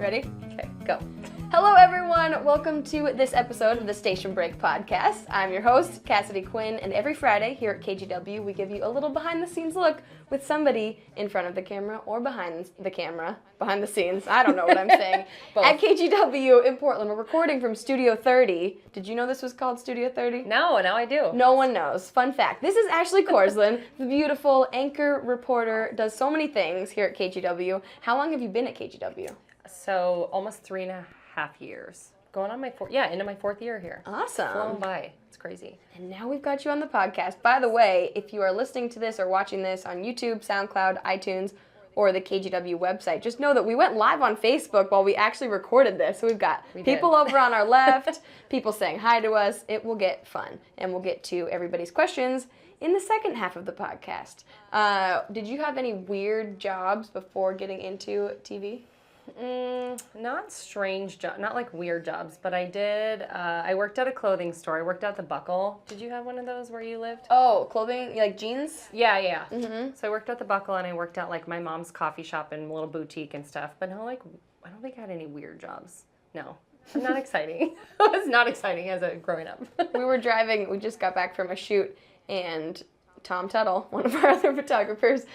Ready? Okay, go. Hello, everyone. Welcome to this episode of the Station Break podcast. I'm your host, Cassidy Quinn, and every Friday here at KGW, we give you a little behind-the-scenes look with somebody in front of the camera or behind the camera, behind the scenes. I don't know what I'm saying. At KGW in Portland, we're recording from Studio 30. Did you know this was called Studio 30? No, now I do. No one knows. Fun fact. This is Ashley Korslien, the beautiful anchor reporter, does so many things here at KGW. How long have you been at KGW? So almost 3.5 years. Going on my into my fourth year here. Awesome. Flown by. It's crazy. And now we've got you on the podcast. By the way, if you are listening to this or watching this on YouTube, SoundCloud, iTunes, or the KGW website, just know that we went live on Facebook while we actually recorded this. So we've got people over on our left, people saying hi to us. It will get fun. And we'll get to everybody's questions in the second half of the podcast. Did you have any weird jobs before getting into TV? Not strange jobs, not like weird jobs, but I did, I worked at a clothing store. I worked at the Buckle. Did you have one of those where you lived? Oh, clothing, like jeans? Yeah. Mm-hmm. So I worked at the Buckle and I worked at like my mom's coffee shop and a little boutique and stuff, but no, like, I don't think I had any weird jobs. No. Not exciting. It was not exciting as a growing up. We just got back from a shoot and Tom Tuttle, one of our other photographers,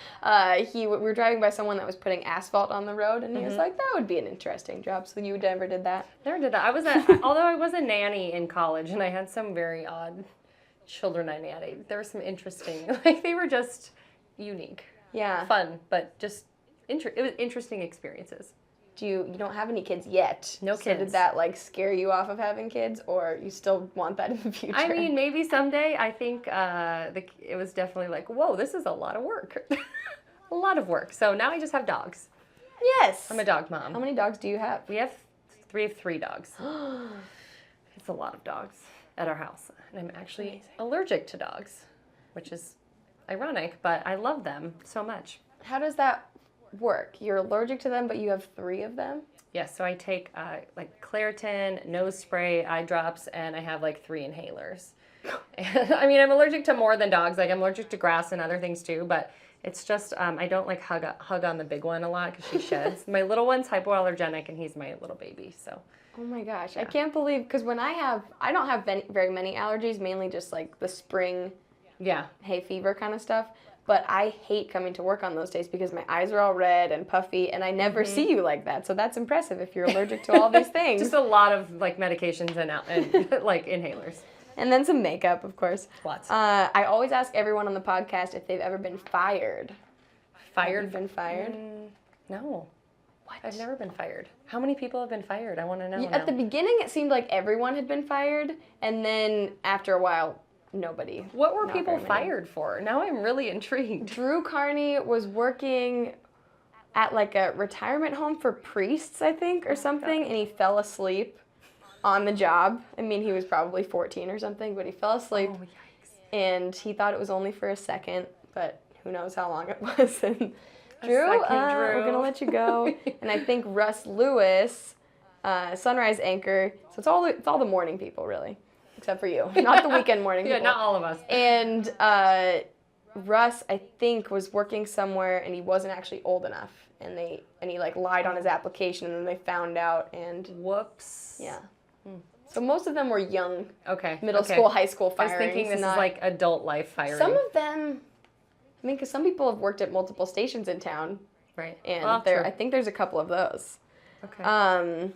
we were driving by someone that was putting asphalt on the road, and he was like, that would be an interesting job. So you never did that? Never did that. Although I was a nanny in college, and I had some very odd children I nannied. There were some interesting, they were just unique. Yeah. Fun, but just, it was interesting experiences. You don't have any kids yet. No kids. So did that scare you off of having kids, or you still want that in the future? I mean, maybe someday. I think it was definitely like, whoa, this is a lot of work. A lot of work. So now I just have dogs. Yes. I'm a dog mom. How many dogs do you have? We have three dogs. It's a lot of dogs at our house. And I'm actually allergic to dogs, which is ironic, but I love them so much. How does that work? You're allergic to them, but you have 3 of them? Yes, so I take Claritin, nose spray, eye drops, and I have 3 inhalers. And, I mean, I'm allergic to more than dogs. I'm allergic to grass and other things too, but it's just I don't hug on the big one a lot because she sheds. My little one's hypoallergenic, and he's my little baby. So. Oh my gosh, yeah. I can't believe, because when I don't have very many allergies, mainly just the spring, hay fever kind of stuff. But I hate coming to work on those days because my eyes are all red and puffy, and I never see you like that. So that's impressive if you're allergic to all these things. Just a lot of medications and inhalers. And then some makeup, of course. Lots. I always ask everyone on the podcast if they've ever been fired. Fired? Have you been fired? No. What? I've never been fired. How many people have been fired? I want to know. At the beginning, it seemed like everyone had been fired, and then after a while, nobody. What were people fired for? Now I'm really intrigued. Drew Carney was working at a retirement home for priests, I think, or something, and he fell asleep on the job. I mean, he was probably 14 or something, but he fell asleep, and he thought it was only for a second, but who knows how long it was. And Drew, we're going to let you go. And I think Russ Lewis, Sunrise anchor, so it's all the morning people, really. Except for you, not the weekend morning people. Yeah, not all of us. And Russ, I think, was working somewhere, and he wasn't actually old enough, and he lied on his application, and then they found out, and whoops. Yeah. So most of them were young, middle Okay. school, high school firings. I was thinking this is adult life firing. Some of them, I mean, because some people have worked at multiple stations in town, right? And I think there's a couple of those. Okay.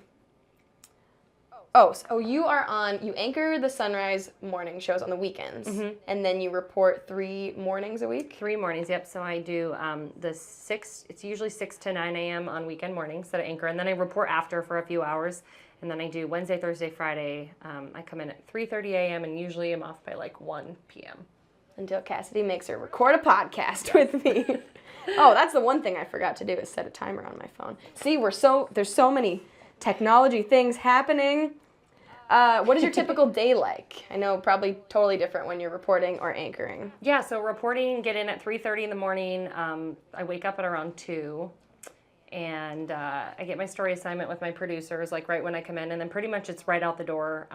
You anchor the Sunrise morning shows on the weekends, and then you report 3 mornings a week? 3 mornings, yep. So I do it's usually 6 to 9 a.m. on weekend mornings that I anchor, and then I report after for a few hours, and then I do Wednesday, Thursday, Friday. I come in at 3:30 a.m., and usually I'm off by 1 p.m. Until Cassidy makes her record a podcast with me. Oh, that's the one thing I forgot to do is set a timer on my phone. See, there's so many technology things happening. What is your typical day like? I know probably totally different when you're reporting or anchoring. Yeah, so reporting, get in at 3:30 in the morning. I wake up at around 2, and I get my story assignment with my producers right when I come in, and then pretty much it's right out the door,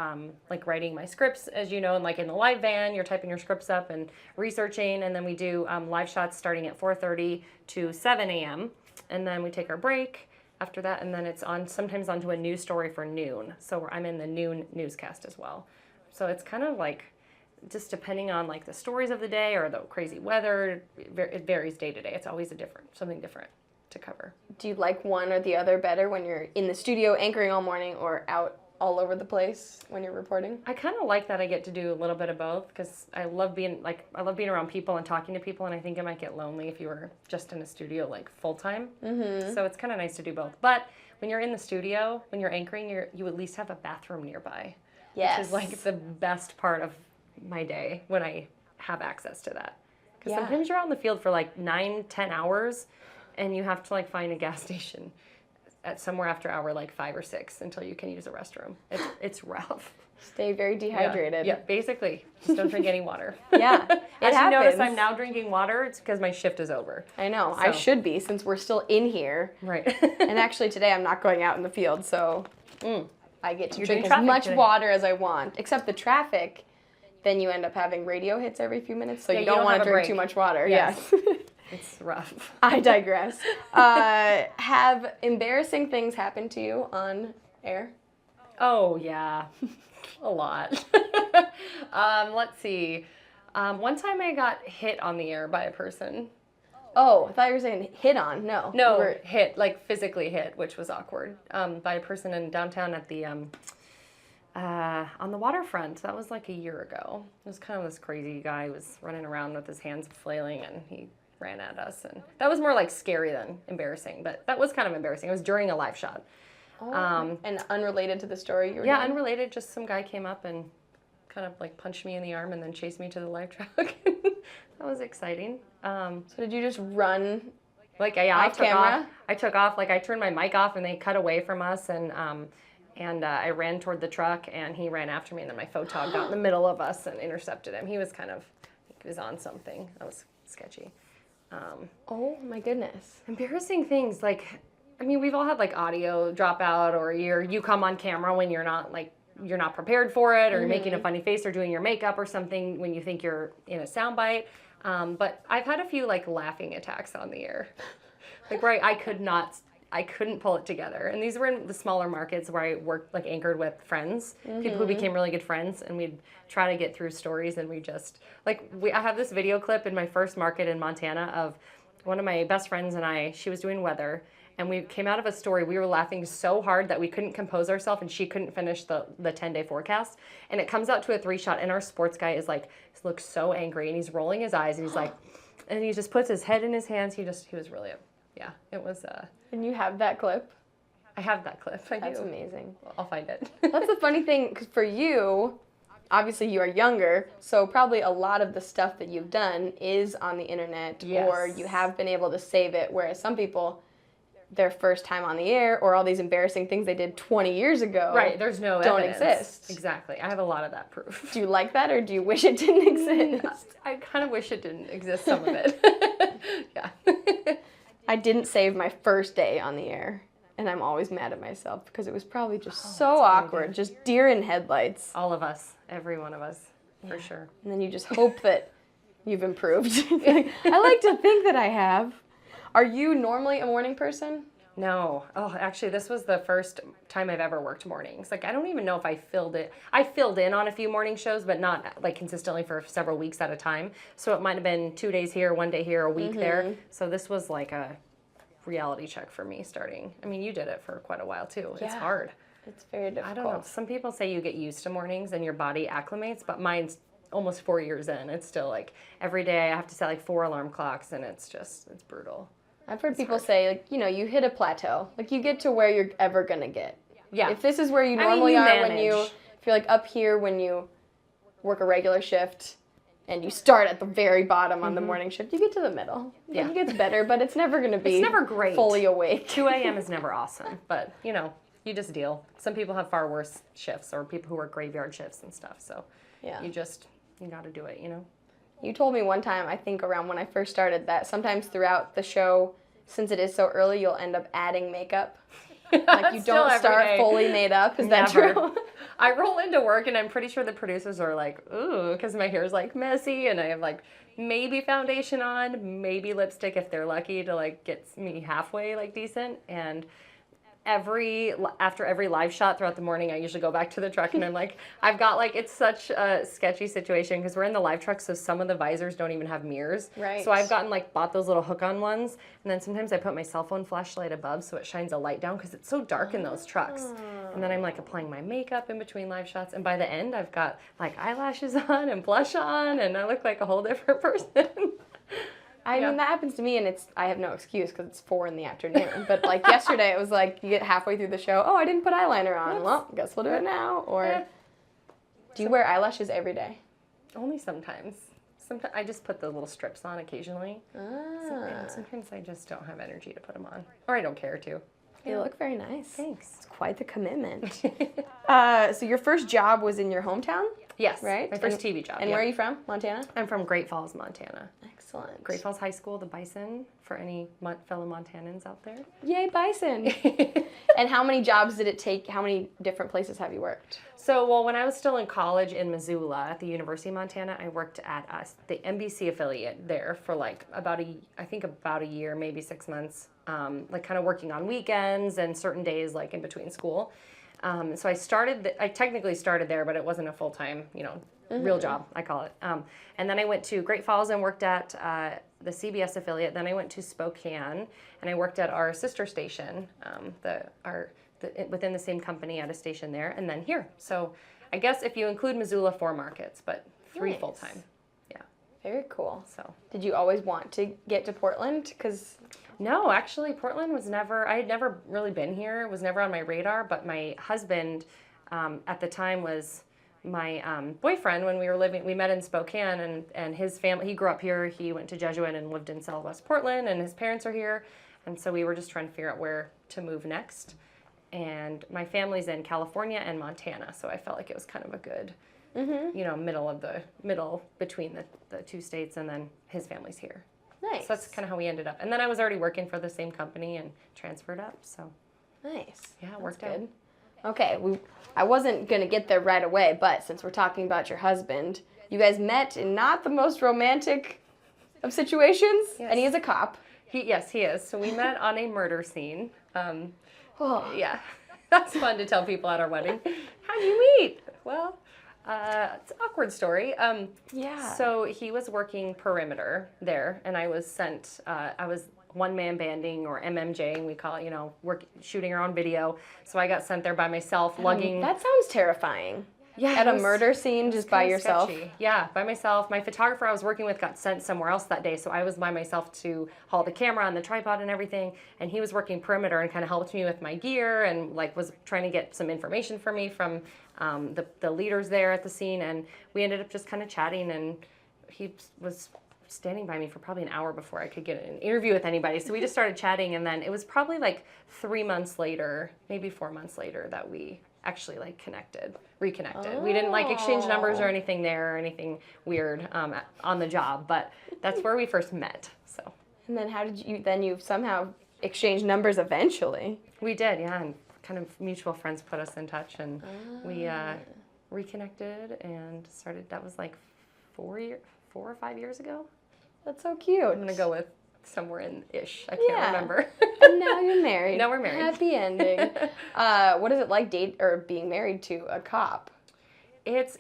writing my scripts, as you know, and in the live van, you're typing your scripts up and researching, and then we do live shots starting at 4:30 to 7 a.m., and then we take our break. after that, and then it's on sometimes onto a news story for noon. So I'm in the noon newscast as well. So it's kind of like just depending on like the stories of the day or the crazy weather. It varies day to day. It's always something different to cover. Do you like one or the other better when you're in the studio anchoring all morning or out all over the place when you're reporting? I kind of like that I get to do a little bit of both because I love being around people and talking to people, and I think it might get lonely if you were just in a studio like full time. Mm-hmm. So it's kind of nice to do both. But when you're in the studio, when you're anchoring, you at least have a bathroom nearby. Yes. Which is like the best part of my day when I have access to that. Because sometimes you're out in the field for like 9-10 hours and you have to like find a gas station at somewhere after hour like 5 or 6 until you can use a restroom. It's rough. Stay very dehydrated. Yeah, basically. Just don't drink any water. Yeah, As you notice, I'm now drinking water. It's because my shift is over. I know. So. I should be since we're still in here. Right. And actually today I'm not going out in the field, so I get to drink as much today. water as I want. Except the traffic, then you end up having radio hits every few minutes, so you don't want to drink too much water. Yes. It's rough. I digress. Have embarrassing things happened to you on air? Oh, yeah. A lot. Let's see. One time I got hit on the air by a person. Oh, I thought you were saying hit on. No. No, hit, like physically hit, which was awkward, by a person in downtown at the, on the waterfront. That was like a year ago. It was kind of this crazy guy who was running around with his hands flailing, and he ran at us. And that was more like scary than embarrassing, but that was kind of embarrassing. It was during a live shot. Oh, and unrelated to the story you were Yeah, doing? unrelated. Just some guy came up and kind of like punched me in the arm and then chased me to the live truck. That was exciting. So did you just run like I off camera? I took off. Like I turned my mic off and they cut away from us, and I ran toward the truck and he ran after me, and then my photog got in the middle of us and intercepted him. He was on something. That was sketchy. Oh my goodness. Embarrassing things like, I mean, we've all had like audio drop out, or you come on camera when you're not prepared for it, or you're making a funny face or doing your makeup or something when you think you're in a soundbite. But I've had a few like laughing attacks on the air, like where I couldn't pull it together. And these were in the smaller markets where I worked, like anchored with friends, people who became really good friends, and we'd try to get through stories, and we just, I have this video clip in my first market in Montana of one of my best friends and I, she was doing weather, and we came out of a story, we were laughing so hard that we couldn't compose ourselves, and she couldn't finish the 10-day forecast. And it comes out to a 3-shot, and our sports guy is like, looks so angry, and he's rolling his eyes, and he's like, and he just puts his head in his hands. He was really, it was. And you have that clip? I have that clip. That's amazing. I'll find it. That's the funny thing, because for you, obviously you are younger, so probably a lot of the stuff that you've done is on the internet, or you have been able to save it, whereas some people, their first time on the air, or all these embarrassing things they did 20 years ago, right, there's no don't evidence. exist. Exactly. I have a lot of that proof. Do you like that, or do you wish it didn't exist? I kind of wish it didn't exist, some of it. Yeah. I didn't save my first day on the air, and I'm always mad at myself because it was probably just so awkward, just deer in headlights. All of us, every one of us, for sure. And then you just hope that you've improved. I like to think that I have. Are you normally a morning person? No. Oh, actually, this was the first time I've ever worked mornings. Like, I don't even know if I filled it. I filled in on a few morning shows, but not like consistently for several weeks at a time. So it might have been 2 days here, 1 day here, a week there. So this was like a reality check for me starting. I mean, you did it for quite a while too. Yeah. It's hard. It's very difficult. I don't know. Some people say you get used to mornings and your body acclimates, but mine's almost 4 years in. It's still like every day I have to set like 4 alarm clocks, and it's brutal. I've heard people say, like, you hit a plateau. Like, you get to where you're ever going to get. Yeah. If this is where you normally are if you're like up here when you work a regular shift and you start at the very bottom on the morning shift, you get to the middle. Yeah. It gets better, but it's never going to be it's never great. Fully awake. 2 a.m. is never awesome, but, you just deal. Some people have far worse shifts, or people who work graveyard shifts and stuff, so you got to do it, You told me one time, I think around when I first started, that sometimes throughout the show, since it is so early, you'll end up adding makeup. Like, you don't start fully made up. Is that true? I roll into work, and I'm pretty sure the producers are like, ooh, because my hair's like messy, and I have like maybe foundation on, maybe lipstick if they're lucky to like get me halfway like decent, and after every live shot throughout the morning, I usually go back to the truck and I'm like, I've got like, it's such a sketchy situation because we're in the live truck, so some of the visors don't even have mirrors. Right. So I've bought those little hook-on ones, and then sometimes I put my cell phone flashlight above so it shines a light down because it's so dark in those trucks. And then I'm like applying my makeup in between live shots, and by the end I've got like eyelashes on and blush on, and I look like a whole different person. I mean, that happens to me, and I have no excuse because it's 4 p.m. But like yesterday, it was like you get halfway through the show, oh, I didn't put eyeliner on. Oops. Well, guess we'll do it now. Or do you wear eyelashes every day? Only sometimes. Sometimes I just put the little strips on occasionally. Ah. Sometimes I just don't have energy to put them on, or I don't care to. You look very nice. Thanks. It's quite the commitment. So your first job was in your hometown? Yes. Right? My first TV job. And where are you from? Montana? I'm from Great Falls, Montana. Excellent. Great Falls High School, the Bison, for any fellow Montanans out there. Yay, bison. And how many jobs did it take? How many different places have you worked? So, well, when I was still in college in Missoula at the University of Montana, I worked at the NBC affiliate there for like about a year, maybe 6 months, like kind of working on weekends and certain days like in between school. So I technically started there, but it wasn't a full-time, real job, I call it. And then I went to Great Falls and worked at the CBS affiliate. Then I went to Spokane and I worked at our sister station, within the same company at a station there, and then here. So I guess if you include Missoula, 4 markets, but 3 Nice. full-time. Yeah. Very cool. So. Did you always want to get to Portland? Because No, actually, Portland I had never really been here. It was never on my radar, but my husband at the time was my boyfriend when we met in Spokane, and his family, he grew up here. He went to Jesuit and lived in Southwest Portland, and his parents are here. And so we were just trying to figure out where to move next. And my family's in California and Montana, so I felt like it was kind of a good, middle between the 2 states, and then his family's here. nice. So that's kind of how we ended up. And then I was already working for the same company and transferred up, so. Nice. Yeah, it That's worked good. out. Okay, I wasn't going to get there right away, but since we're talking about your husband, you guys met in not the most romantic of situations, Yes. and he is a cop. Yes, he is. So we met on a murder scene. Oh. Yeah, that's fun to tell people at our wedding. How do you meet? Well, it's an awkward story. Yeah. So he was working perimeter there, and I was sent, I was one-man banding, or MMJ, we call it, shooting our own video. So I got sent there by myself, lugging. That sounds terrifying. Yeah, At it a was- murder scene, just by kinda yourself. sketchy. Yeah, by myself. My photographer I was working with got sent somewhere else that day, so I was by myself to haul the camera and the tripod and everything. And he was working perimeter and kind of helped me with my gear and like was trying to get some information for me from the leaders there at the scene. And we ended up just kind of chatting, and he was standing by me for probably an hour before I could get an interview with anybody. So we just started chatting, and then it was probably like 3 months later, maybe 4 months later, that we actually like reconnected. We didn't like exchange numbers or anything there or anything weird on the job, but that's where we first met. So And then how did you somehow exchanged numbers eventually? we did, yeah, and kind of mutual friends put us in touch, and we reconnected and started. That was like 4 or 5 years ago. That's so cute. I'm gonna go with somewhere in ish. I can't Yeah. remember. And now you're married. Now we're married. Happy ending. What is it like being married to a cop?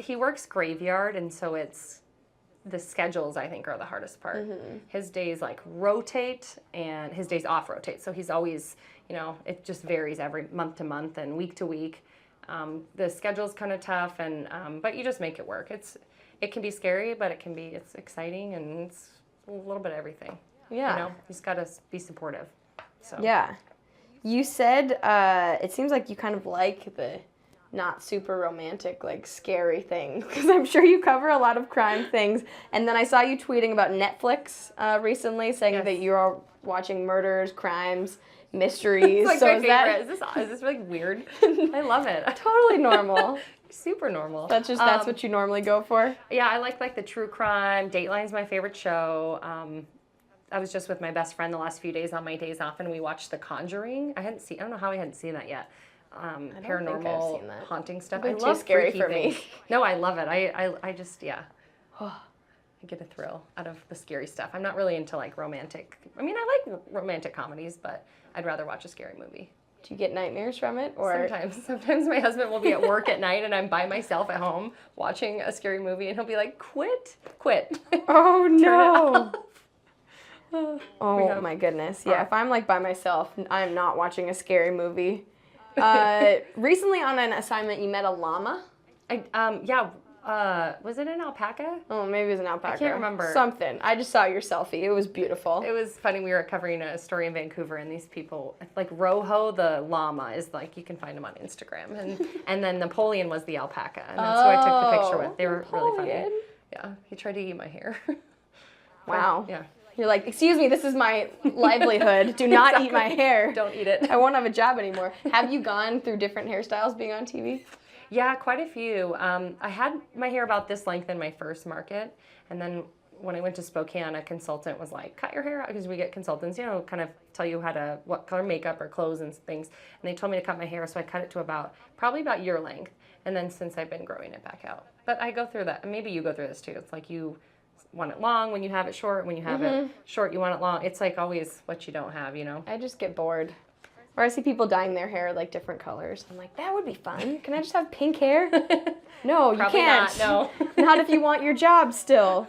He works graveyard, and so it's the schedules I think are the hardest part. His days like rotate, and his days off rotate. So he's always, it just varies every month to month and week to week. The schedule's kind of tough, and but you just make it work. It can be scary, but it's exciting, and it's a little bit of everything. Yeah. You just got to be supportive. So. Yeah. You said it seems like you kind of like the not super romantic, like scary things, because I'm sure you cover a lot of crime things. And then I saw you tweeting about Netflix recently, saying Yes. that you're all watching murders, crimes, mysteries. It's like so my is favorite. that Is this like weird? I love it. totally normal? Super normal. That's what you normally go for? Yeah, I like the true crime. Dateline's my favorite show. I was just with my best friend the last few days on my days off, and we watched The Conjuring. I don't know how I hadn't seen that yet. Paranormal seen that. haunting stuff. Bit I too love scary freaky for me. things. No, I love it. I just I get a thrill out of the scary stuff. I'm not really into like romantic. I mean, I like romantic comedies, but I'd rather watch a scary movie. Do you get nightmares from it? Or Sometimes my husband will be at work at night and I'm by myself at home watching a scary movie and he'll be like, quit. Oh no. Oh my goodness. Yeah, if I'm like by myself, I'm not watching a scary movie. Recently on an assignment, you met a llama? Was it an alpaca? Oh, maybe it was an alpaca. I can't remember. Something. I just saw your selfie. It was beautiful. It was funny. We were covering a story in Vancouver, and these people, like Rojo the llama, is like, you can find him on Instagram, and then Napoleon was the alpaca, and that's who I took the picture with. They were really funny. Yeah, he tried to eat my hair. Wow. Yeah. You're like, excuse me, this is my livelihood. Do not eat my hair. Don't eat it. I won't have a job anymore. Have you gone through different hairstyles being on TV? Yeah, quite a few. I had my hair about this length in my first market, and then when I went to Spokane, a consultant was like, cut your hair out, because we get consultants, you know, kind of tell you what color makeup or clothes and things, and they told me to cut my hair, so I cut it to probably about your length, and then since I've been growing it back out. But I go through that, and maybe you go through this too. It's like you want it long when you have it short, when you have it short, you want it long. It's like always what you don't have, you know? I just get bored. Or I see people dyeing their hair like different colors. I'm like, that would be fun. Can I just have pink hair? No, you Probably can't. Not, no. Not if you want your job still.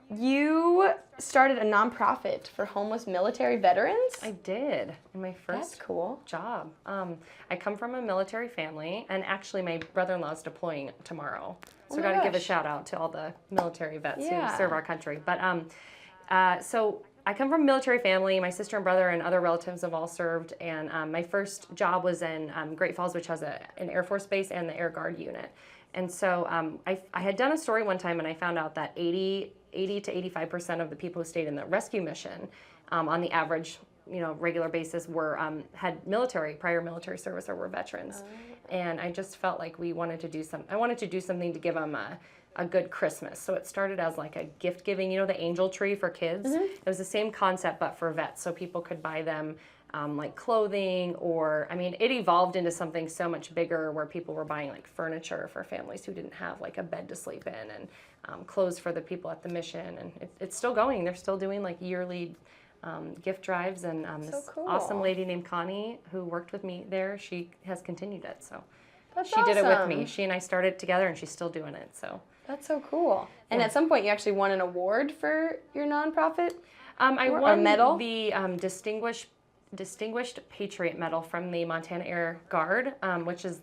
You started a nonprofit for homeless military veterans? I did in my first That's cool. job. I come from a military family, and actually my brother-in-law's deploying tomorrow. So I got to give a shout out to all the military vets who serve our country. But so I come from a military family. My sister and brother and other relatives have all served, and my first job was in Great Falls, which has an Air Force base and the Air Guard unit. And so I had done a story one time, and I found out that 80 to 85% of the people who stayed in the rescue mission, on the average, regular basis, had prior military service or were veterans. And I just felt like I wanted to do something to give them a good Christmas. So it started as like a gift giving, the angel tree for kids. It was the same concept, but for vets, so people could buy them like clothing, or it evolved into something so much bigger where people were buying like furniture for families who didn't have like a bed to sleep in, and clothes for the people at the mission. And it's still going. They're still doing like yearly gift drives, and this awesome lady named Connie who worked with me there, she has continued it. So she did it with me. She and I started together, and she's still doing it. So that's so cool. And at some point, you actually won an award for your nonprofit. I won a medal? The Distinguished Patriot Medal from the Montana Air Guard, which is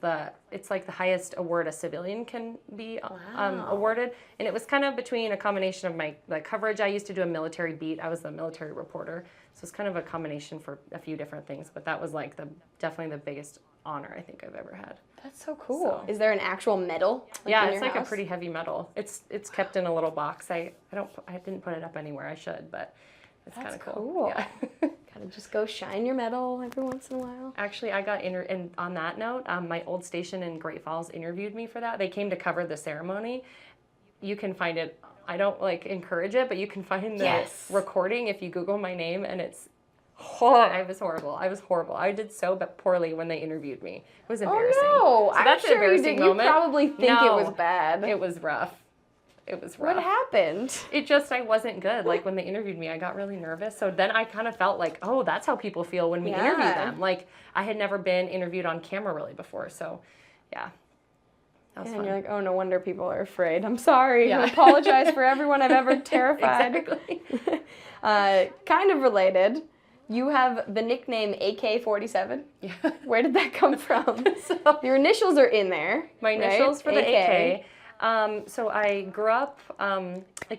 it's like the highest award a civilian can be awarded. And it was kind of between a combination of my coverage. I used to do a military beat. I was the military reporter. So it's kind of a combination for a few different things. But that was like definitely the biggest honor I think I've ever had. That's so cool. So, is there an actual medal? Yeah, it's like a pretty heavy medal. It's kept in a little box. I didn't put it up anywhere. I should, but it's kind of cool. Yeah. Gotta just go shine your medal every once in a while. Actually, I got and on that note, my old station in Great Falls interviewed me for that. They came to cover the ceremony. You can find it. I don't encourage it, but you can find the recording if you Google my name, and it's horrible. I was horrible. I did so poorly when they interviewed me. It was embarrassing. Oh no! So that's I'm sure an embarrassing moment. You probably think it was bad. It was rough. It was rough. What happened? I wasn't good. Like when they interviewed me, I got really nervous. So then I kind of felt like, oh, that's how people feel when we interview them. Like I had never been interviewed on camera really before. So yeah. That was fun. And you're like, oh, no wonder people are afraid. I'm sorry. I apologize for everyone I've ever terrified. Exactly. Kind of related. You have the nickname AK-47. Yeah. Where did that come from? So, your initials are in there. My initials for the AK. So I grew up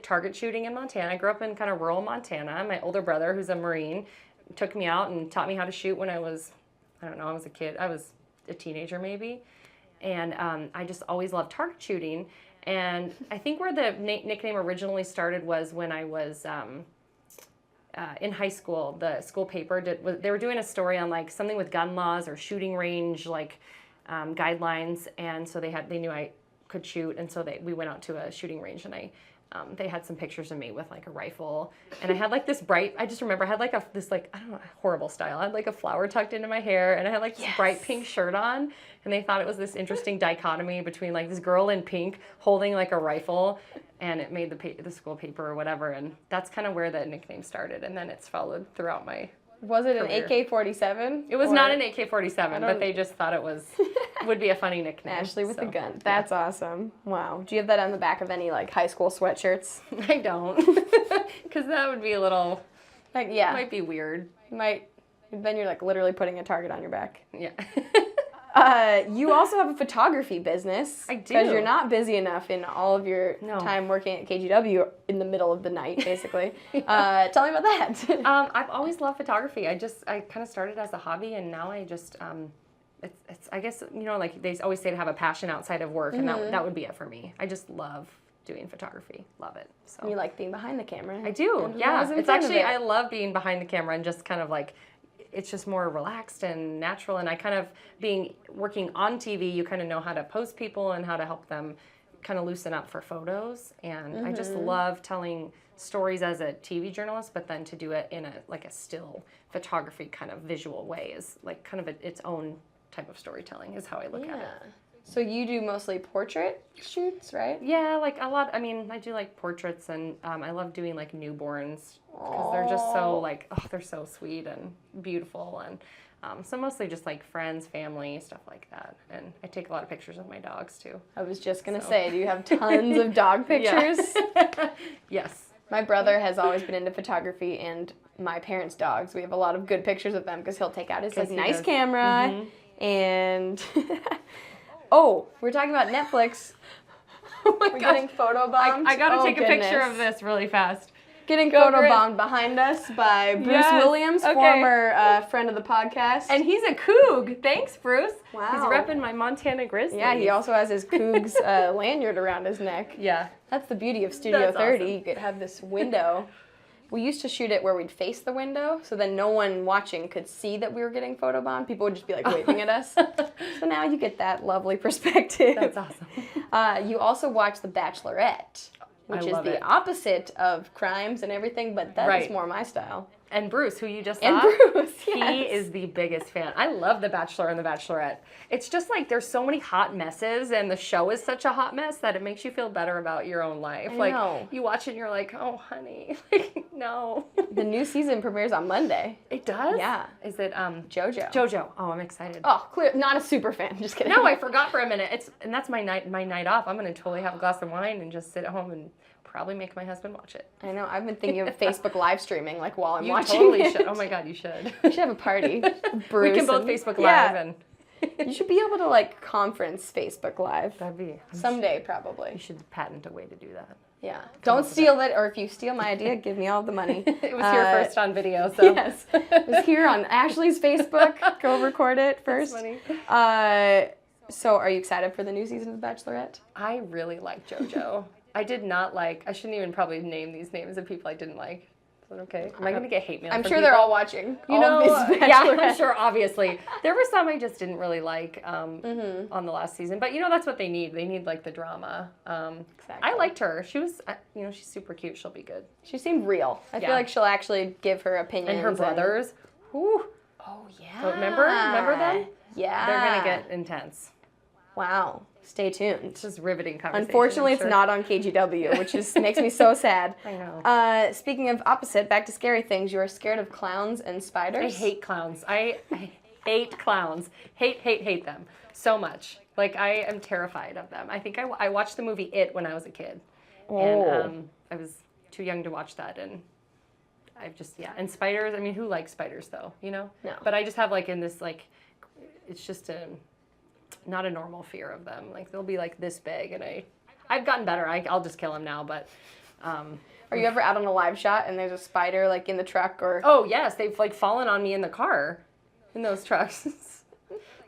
target shooting in Montana. I grew up in kind of rural Montana. My older brother, who's a Marine, took me out and taught me how to shoot when I was a kid. I was a teenager maybe. And I just always loved target shooting. And I think where the nickname originally started was when I was in high school. The school paper they were doing a story on something with gun laws or shooting range guidelines, and so they knew I could shoot, and so we went out to a shooting range, and they had some pictures of me with a rifle, and I had this bright. I just remember I had this I don't know, horrible style. I had a flower tucked into my hair, and I had this bright pink shirt on, and they thought it was this interesting dichotomy between this girl in pink holding a rifle, and it made the school paper or whatever, and that's kind of where the nickname started, and then it's followed throughout my Was it an career. AK-47? It was not an AK-47, but they just thought it would be a funny nickname. Ashley with the gun. That's awesome. Wow. Do you have that on the back of any like high school sweatshirts? I don't, because that would be a little. Like yeah, might be weird. Then you're like literally putting a target on your back. Yeah. You also have a photography business. I do. Because you're not busy enough in all of your time working at KGW in the middle of the night, basically. Tell me about that. I've always loved photography. I kind of started as a hobby, and now I just, it's I guess, you know, like they always say to have a passion outside of work, and that would be it for me. I just love doing photography. Love it. So. You like being behind the camera. I do, yeah. It's actually, I love being behind the camera and just kind of like, it's just more relaxed and natural, and I kind of working on TV, you kind of know how to post people and how to help them kind of loosen up for photos, and I just love telling stories as a TV journalist, but then to do it in a still photography kind of visual way is like kind of its own type of storytelling is how I look at it. So you do mostly portrait shoots, right? Yeah, like a lot. I mean, I do like portraits, and I love doing like newborns because they're just so like, they're so sweet and beautiful, and so mostly just like friends, family, stuff like that. And I take a lot of pictures of my dogs too. I was just gonna say, do you have tons of dog pictures? Yes. My brother has always been into photography, and my parents' dogs. We have a lot of good pictures of them because he'll take out his like nice camera and. Oh, we're talking about Netflix. Oh my We're gosh. getting photobombed. I gotta take a picture of this really fast. Getting photobombed behind us by Bruce Williams, former friend of the podcast. And he's a Coug. Thanks, Bruce. Wow. He's repping my Montana Grizzlies. Yeah, he also has his Cougs lanyard around his neck. Yeah. That's the beauty of Studio 30. Awesome. You could have this window. We used to shoot it where we'd face the window, so then no one watching could see that we were getting photobombed. People would just be like waving at us. So now you get that lovely perspective. That's awesome. You also watch The Bachelorette, which is the opposite of crimes and everything, but that is more my style. And Bruce, who you just saw, and Bruce, yes. He is the biggest fan. I love The Bachelor and The Bachelorette. It's just like there's so many hot messes, and the show is such a hot mess that it makes you feel better about your own life. I like know. You watch it and you're like, oh honey, like no. The new season premieres on Monday. It does? Yeah. Is it JoJo? JoJo. Oh, I'm excited. Oh, clear. Not a super fan. Just kidding. No, I forgot for a minute. And that's my night off. I'm gonna totally have a glass of wine and just sit at home and probably make my husband watch it. I know. I've been thinking of Facebook live streaming, like while I'm watching totally it. Should. Oh my God, you should. We should have a party. Bruce we can both Facebook Live and. You should be able to like conference Facebook Live. That'd be someday probably. You should patent a way to do that. Yeah. Don't steal it, or if you steal my idea, give me all the money. It was here first on video, so. Yes. It was here on Ashley's Facebook. Go record it first. That's funny. So are you excited for the new season of The Bachelorette? I really like JoJo. I shouldn't even probably name these names of people I didn't like. Is that okay? Am I going to get hate mail I'm from sure people? they're all watching. Yeah, I'm sure, obviously. There were some I just didn't really like on the last season. But, that's what they need. They need, like, the drama. Exactly. I liked her. She was, she's super cute. She'll be good. She seemed real. I feel like she'll actually give her opinions. And her brothers. Whew. Oh, yeah. So remember them? Yeah. They're going to get intense. Wow. Stay tuned. This is riveting conversation. Unfortunately, it's not on KGW, which makes me so sad. I know. Speaking of opposite, back to scary things. You are scared of clowns and spiders? I hate clowns. I hate clowns. Hate them so much. Like, I am terrified of them. I think I watched the movie It when I was a kid. Oh. And I was too young to watch that. And I've just, and spiders, I mean, who likes spiders, though, No. But I just have, like, in this, like, it's just not a normal fear of them. Like, they'll be like this big, and I've gotten better. I'll just kill them now, but are you ever out on a live shot and there's a spider like in the truck or? Oh yes, they've like fallen on me in the car, in those trucks.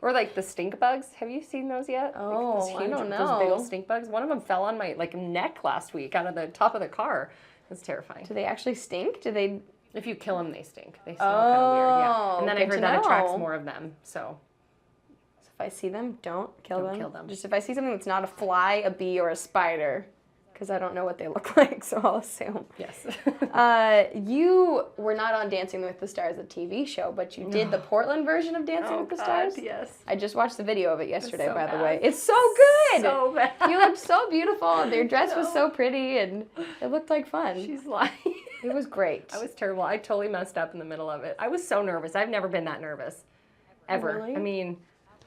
Or like the stink bugs. Have you seen those yet? Oh, like I don't know. Those big old stink bugs. One of them fell on my neck last week out of the top of the car. It's terrifying. Do they actually stink? Do they? If you kill them, they stink. They smell kind of weird. Yeah. And then I heard that attracts more of them. So. If I see them, don't kill them. Just if I see something that's not a fly, a bee, or a spider, because I don't know what they look like, so I'll assume. Yes. You were not on Dancing with the Stars, the TV show, but you did the Portland version of Dancing with the Stars. Yes. I just watched the video of it yesterday, by the bad. way. It's so good. So bad. You looked so beautiful. Their dress was so pretty, and it looked like fun. She's lying. It was great. I was terrible. I totally messed up in the middle of it. I was so nervous. I've never been that nervous, ever. Really? I mean,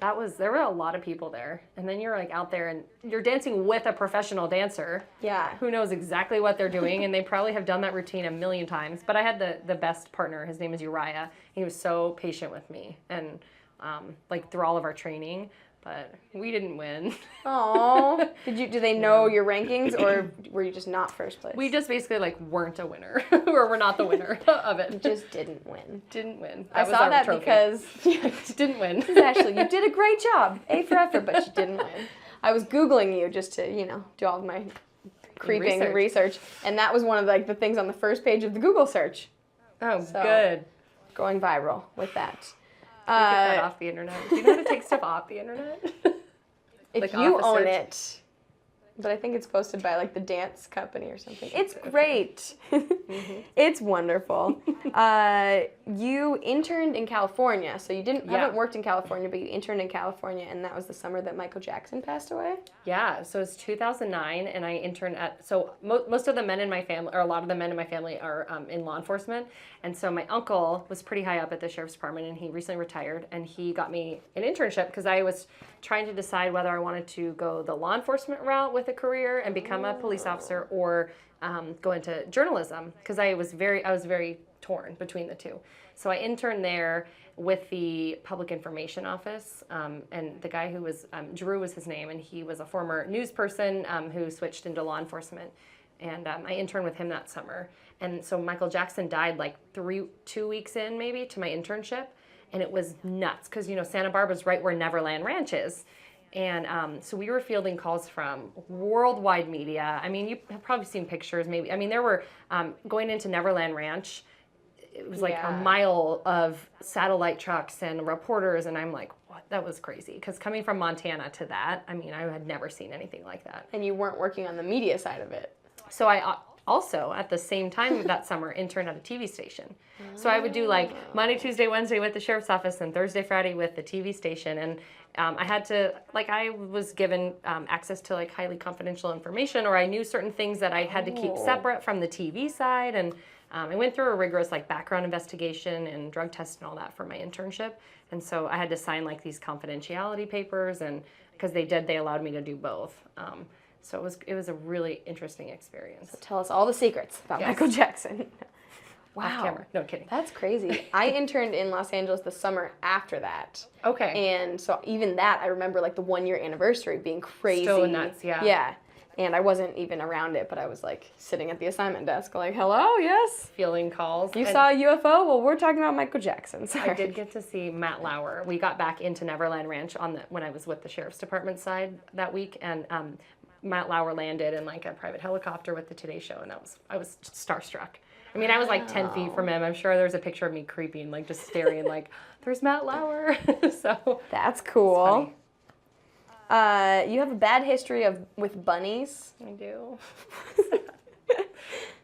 there were a lot of people there. And then you're like out there and you're dancing with a professional dancer. Yeah. Who knows exactly what they're doing. And they probably have done that routine a million times. But I had the best partner. His name is Uriah. He was so patient with me and like through all of our training. But we didn't win. Oh, do they know your rankings, or were you just not first place? We just basically like weren't a winner, or we're not the winner of it. You just didn't win. Didn't win. I saw that trophy. Because didn't win. Ashley, you did a great job. A for effort, but you didn't win. I was Googling you just to, do all of my creeping research, and that was one of the things on the first page of the Google search. Oh, good. Going viral with that. Get that off the internet. Do you know how to take stuff off the internet? If like you own search? it. But I think it's posted by the dance company or something. It's great. It's wonderful. You interned in California, so you haven't worked in California, but you interned in California, and that was the summer that Michael Jackson passed away? Yeah, so it's 2009, and I interned most of the men in my family, or a lot of the men in my family are in law enforcement, and so my uncle was pretty high up at the sheriff's department, and he recently retired, and he got me an internship because I was trying to decide whether I wanted to go the law enforcement route with a career and become a police officer, or go into journalism, because I was very torn between the two. So I interned there with the public information office, and the guy who was Drew was his name, and he was a former news person who switched into law enforcement, and I interned with him that summer. And so Michael Jackson died 2 weeks in maybe to my internship, and it was nuts because Santa Barbara's right where Neverland Ranch is. And so we were fielding calls from worldwide media. I mean, you have probably seen pictures, maybe. I mean, there were, going into Neverland Ranch, it was a mile of satellite trucks and reporters. And I'm like, what? That was crazy. Because coming from Montana to that, I mean, I had never seen anything like that. And you weren't working on the media side of it. So I also, at the same time that summer, interned at a TV station. So I would do Monday, Tuesday, Wednesday with the sheriff's office, and Thursday, Friday with the TV station. And I had to, I was given access to highly confidential information, or I knew certain things that I had to keep separate from the TV side. And I went through a rigorous background investigation and drug test and all that for my internship. And so I had to sign these confidentiality papers, and because they allowed me to do both. So it was a really interesting experience. So tell us all the secrets about Michael Jackson. Wow. Off camera. No kidding. That's crazy. I interned in Los Angeles the summer after that. Okay. And so even that, I remember the 1 year anniversary being crazy. So nuts, yeah. Yeah. And I wasn't even around it, but I was sitting at the assignment desk hello, yes? Fielding calls. You saw a UFO? Well, we're talking about Michael Jackson. Sorry. I did get to see Matt Lauer. We got back into Neverland Ranch when I was with the sheriff's department side that week, and Matt Lauer landed in a private helicopter with the Today Show, and I was starstruck. I mean, I was 10 feet from him. I'm sure there's a picture of me creeping, just staring, there's Matt Lauer. So that's cool. You have a bad history with bunnies. I do.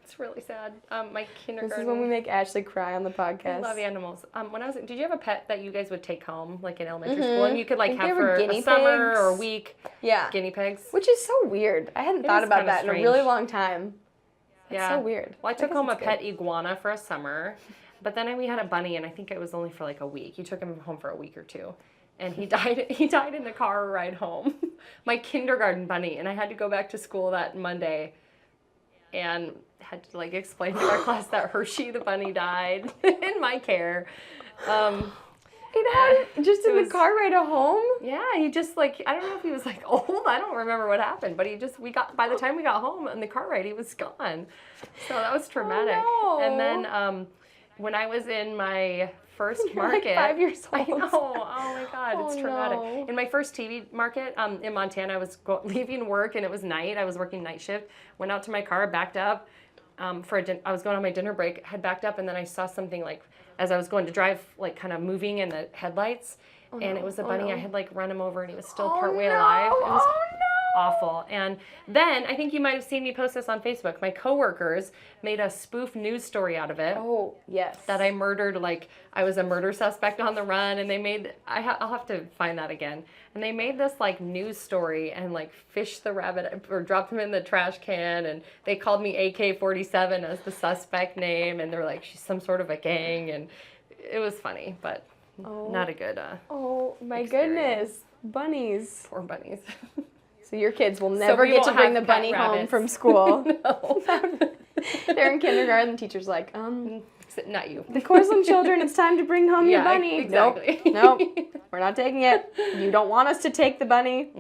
It's really sad. My kindergarten. This is when we make Ashley cry on the podcast. I love animals. Did you have a pet that you guys would take home, in elementary school, and you could have for a summer or a week? Yeah. Guinea pigs. Which is so weird. I hadn't thought about that in a really long time. It's so weird. Well, I took home a pet iguana for a summer, but then we had a bunny, and I think it was only for a week. You took him home for a week or two, and he died. He died in the car ride home. My kindergarten bunny, and I had to go back to school that Monday, and had to explain to our class that Hershey the bunny died in my care. Just in the car ride home? Yeah, he just I don't know if he was old. I don't remember what happened, but by the time we got home on the car ride, he was gone. So that was traumatic. Oh, no. And then when I was in my first market, 5 years old. I know. Oh my God, it's traumatic. No. In my first TV market in Montana, I was leaving work and it was night. I was working night shift. Went out to my car, backed up I was going on my dinner break. Had backed up, and then I saw something as I was going to drive, kind of moving in the headlights, and it was a bunny. I had run him over, and he was still partway alive. It was awful. And then I think you might have seen me post this on Facebook. My coworkers made a spoof news story out of it. Oh, yes. That I murdered, like I was a murder suspect on the run, and they made, I'll have to find that again. And they made this like news story and like fished the rabbit or dropped him in the trash can, and they called me AK-47 as the suspect name, and they're like, she's some sort of a gang, and it was funny, but not a good Oh my experience. goodness. Bunnies. Poor bunnies. So your kids will never we get to won't bring the have pet bunny home rabbits. from school. No. They're in kindergarten, the teacher's like, Not you. the Korslien children, it's time to bring home your bunny. Exactly. Nope, we're not taking it. You don't want us to take the bunny.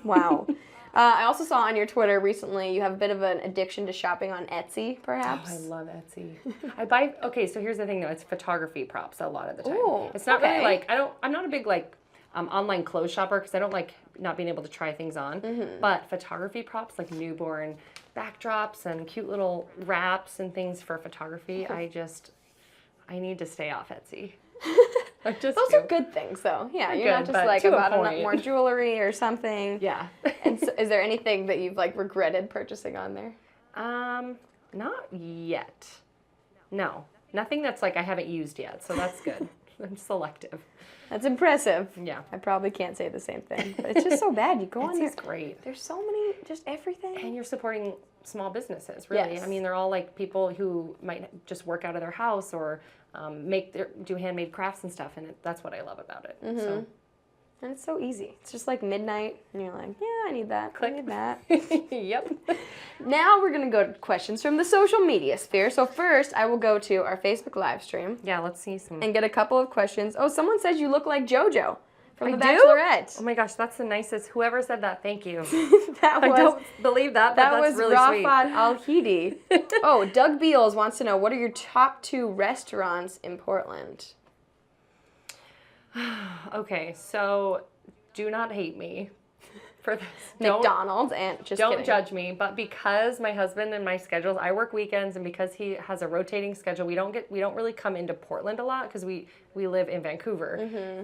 Wow. I also saw on your Twitter recently you have a bit of an addiction to shopping on Etsy, perhaps. Oh, I love Etsy. Okay, so here's the thing though, it's photography props a lot of the time. Ooh, It's not okay. really like, I'm not a big like online clothes shopper because I don't like not being able to try things on. But photography props like newborn backdrops and cute little wraps and things for photography, I need to stay off Etsy. Those are good things, though. Yeah, you're not good, just but like to a about point. more jewelry or something. Yeah. And so, is there anything that you've like regretted purchasing on there? Not yet. No. Nothing that's like I haven't used yet, so that's good. I'm selective. That's impressive. Yeah. I probably can't say the same thing, but it's just so bad. You go on there. Etsy's great. There's so many, just everything. And you're supporting small businesses, really. Yes. I mean, they're all like people who might just work out of their house or do handmade crafts and stuff, and that's what I love about it. So. And it's so easy. It's just like midnight, and you're like, yeah, I need that. Click. I need that. Yep. Now we're going to go to questions from the social media sphere. So first, I will go to our Facebook live stream Yeah, let's see some. and get a couple of questions. Oh, someone says you look like JoJo from I The do? Bachelorette. Oh my gosh, that's the nicest. Whoever said that, thank you. That I was don't believe that, but that that's was really Rafat Al-Hidi. Oh, Doug Beals wants to know, what are your top 2 restaurants in Portland? sweet. Okay, so do not hate me for this. McDonald's and just Don't kidding. judge me, but because my husband and my schedules, I work weekends, and because he has a rotating schedule, we don't really come into Portland a lot because we live in Vancouver,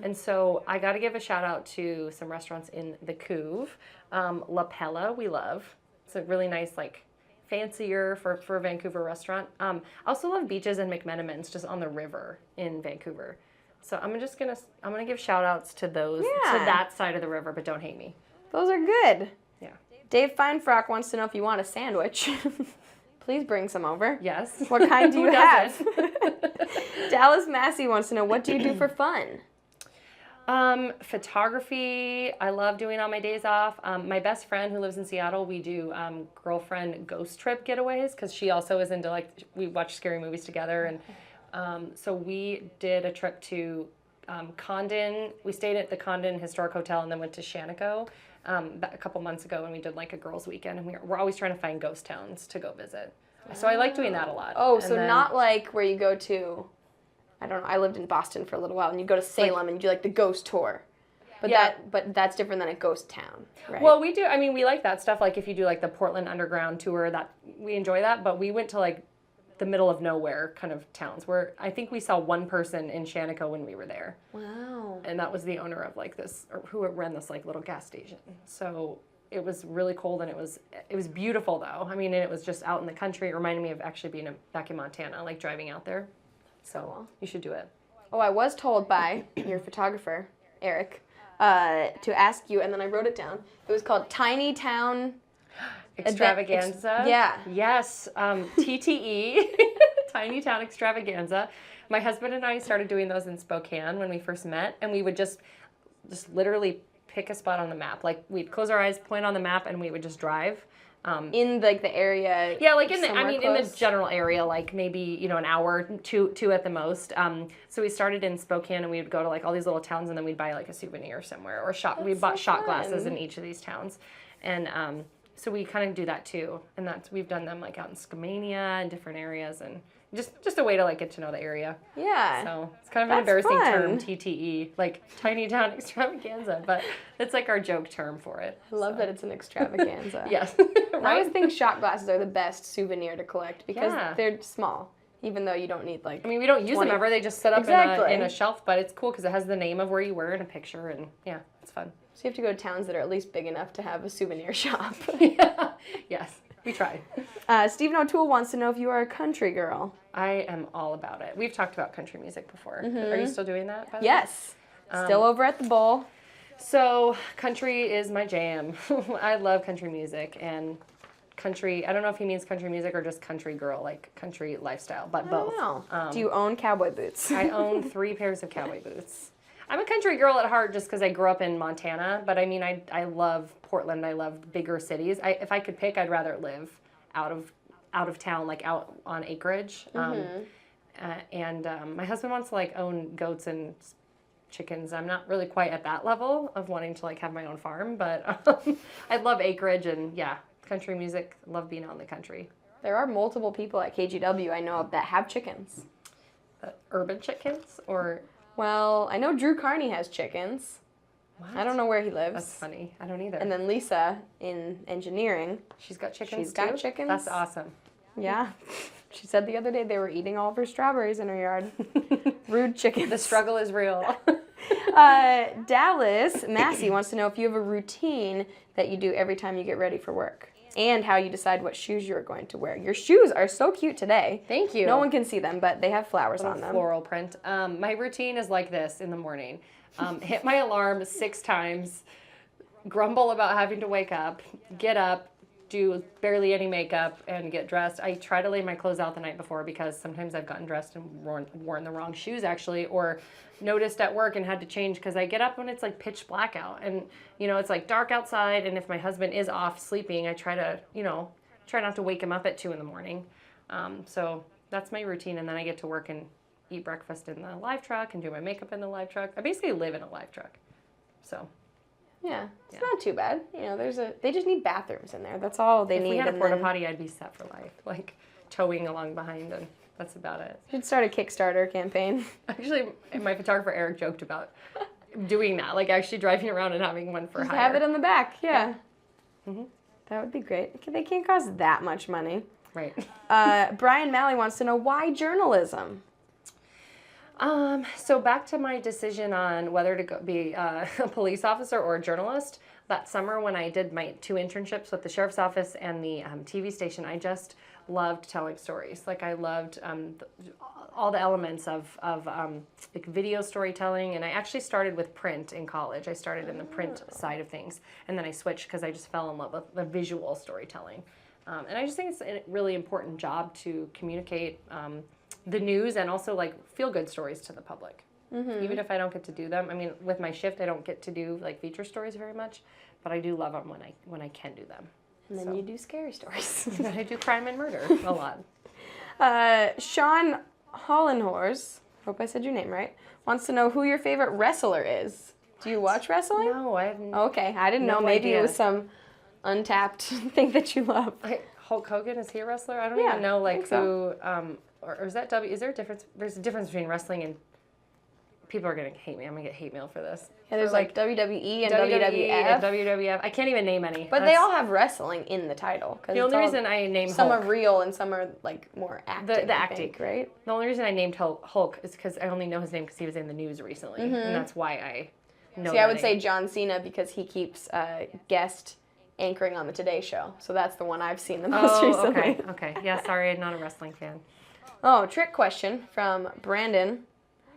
and so I got to give a shout out to some restaurants in the Couve. La Pella, we love. It's a really nice, like, fancier for a Vancouver restaurant. I also love Beaches and McMenamins just on the river in Vancouver. So I'm gonna give shout outs to those to Yeah. that side of the river, but don't hate me. Those are good. Yeah. Dave Feinfrock wants to know if you want a sandwich. Please bring some over. Yes. What kind do Who you have? doesn't? Dallas Massey wants to know, what do you do for fun? Photography, I love doing on my days off. My best friend who lives in Seattle, we do girlfriend ghost trip getaways because she also is into, like, we watch scary movies together. And so we did a trip to Condon. We stayed at the Condon Historic Hotel and then went to Shaniko a couple months ago, and we did like a girls' weekend. And we're always trying to find ghost towns to go visit. So I like doing that a lot. Oh, And so then- not like where you go to, I don't know, I lived in Boston for a little while, and you go to Salem and you do like the ghost tour. But Yeah. but that's different than a ghost town, right? Well, we do. I mean, we like that stuff. Like if you do like the Portland Underground tour, that we enjoy that. But we went to like the middle of nowhere kind of towns where I think we saw one person in Shaniko when we were there, Wow. and that was the owner of like this, or who ran this like little gas station. So it was really cold, and it was beautiful though. I mean, and it was just out in the country. It reminded me of actually being back in Montana, like driving out there. So you should do it. Oh, I was told by your photographer, Eric, to ask you, and then I wrote it down. It was called Tiny Town Extravaganza. Yeah. Yes. TTE, Tiny Town Extravaganza. My husband and I started doing those in Spokane when we first met, and we would just literally pick a spot on the map. Like we'd close our eyes, point on the map, and we would just drive. in like the area. Yeah, like in the, somewhere in the close? general area, like maybe, an hour, two at the most. So we started in Spokane, and we would go to like all these little towns, and then we'd buy like a souvenir somewhere, or we bought so shot glasses fun. in each of these towns. And so we kind of do that too. And we've done them like out in Skamania and different areas, and just a way to like get to know the area. Yeah. So it's kind of an That's embarrassing fun. term, TTE, like Tiny Town Extravaganza, but it's like our joke term for it. I love that it's an extravaganza. Yes. I always think shot glasses are the best souvenir to collect because Yeah. they're small, even though you don't need like. I mean, we don't use 20. them ever. They just set up Exactly. in a shelf, but it's cool because it has the name of where you were and a picture, and yeah, it's fun. So you have to go to towns that are at least big enough to have a souvenir shop. Yeah. Yes, we tried. Stephen O'Toole wants to know if you are a country girl. I am all about it. We've talked about country music before. Are you still doing that, by the way? Yes. Still over at the bowl. So country is my jam. I love country music and country. I don't know if he means country music or just country girl, like country lifestyle, but both. I don't know. Do you own cowboy boots? I own 3 pairs of cowboy boots. I'm a country girl at heart just because I grew up in Montana, but I mean, I love Portland. I love bigger cities. If I could pick, I'd rather live out of town, like out on acreage. And my husband wants to like own goats and chickens. I'm not really quite at that level of wanting to like have my own farm, but I love acreage and yeah, country music. Love being out in the country. There are multiple people at KGW I know of that have chickens. Urban chickens or? Well, I know Drew Carney has chickens. What? I don't know where he lives. That's funny. I don't either. And then Lisa in engineering. She's got chickens She's got too? chickens. That's awesome. Yeah. She said the other day they were eating all of her strawberries in her yard. Rude chickens. The struggle is real. Dallas Massey wants to know if you have a routine that you do every time you get ready for work. And how you decide what shoes you're going to wear. Your shoes are so cute today. Thank you. No one can see them, but they have flowers on them. Floral print. My routine is like this in the morning. Hit my alarm 6 times, grumble about having to wake up, get up, do barely any makeup, and get dressed. I try to lay my clothes out the night before because sometimes I've gotten dressed and worn the wrong shoes actually, or noticed at work and had to change because I get up when it's like pitch black out and you know it's like dark outside, and if my husband is off sleeping I try to try not to wake him up at 2 a.m. So that's my routine, and then I get to work and eat breakfast in the live truck and do my makeup in the live truck. I basically live in a live truck. So yeah, it's not too bad. You know, they just need bathrooms in there. That's all they need. If we had a porta potty, I'd be set for life. Like towing along behind, and that's about it. You should start a Kickstarter campaign. Actually, my photographer Eric joked about doing that, like actually driving around and having one for Just hire. have it in the back, yeah. That would be great. They can't cost that much money. Right. Brian Malley wants to know why journalism. So back to my decision on whether to be a police officer or a journalist. That summer when I did my 2 internships with the sheriff's office and the TV station, I just loved telling stories. Like I loved all the elements of like video storytelling, and I actually started with print in college. I started in the print side of things, and then I switched because I just fell in love with the visual storytelling. And I just think it's a really important job to communicate the news and also like feel good stories to the public. Even if I don't get to do them. I mean, with my shift, I don't get to do like feature stories very much, but I do love them when I can do them. And then you do scary stories. I do crime and murder a lot. Sean Hollenhorst, hope I said your name right, wants to know who your favorite wrestler is. Do you watch wrestling? No, I haven't. Okay, I didn't know. Maybe it was some untapped thing that you love. Hulk Hogan, is he a wrestler? I don't Yeah, even know like I think who. Or is that W? Is there a difference? There's a difference between wrestling and. People are gonna hate me. I'm gonna get hate mail for this. Yeah, there's like WWE and WWE WWF. and WWF. I can't even name any. But they all have wrestling in the title. The only reason I named some Hulk, are real and some are like more acting. the acting, think, right? The only reason I named Hulk is because I only know his name because he was in the news recently, and that's why I know. See, I would say John Cena because he keeps guest anchoring on the Today Show. So that's the one I've seen the most recently. Okay. Yeah, sorry, I'm not a wrestling fan. Oh, trick question from Brandon.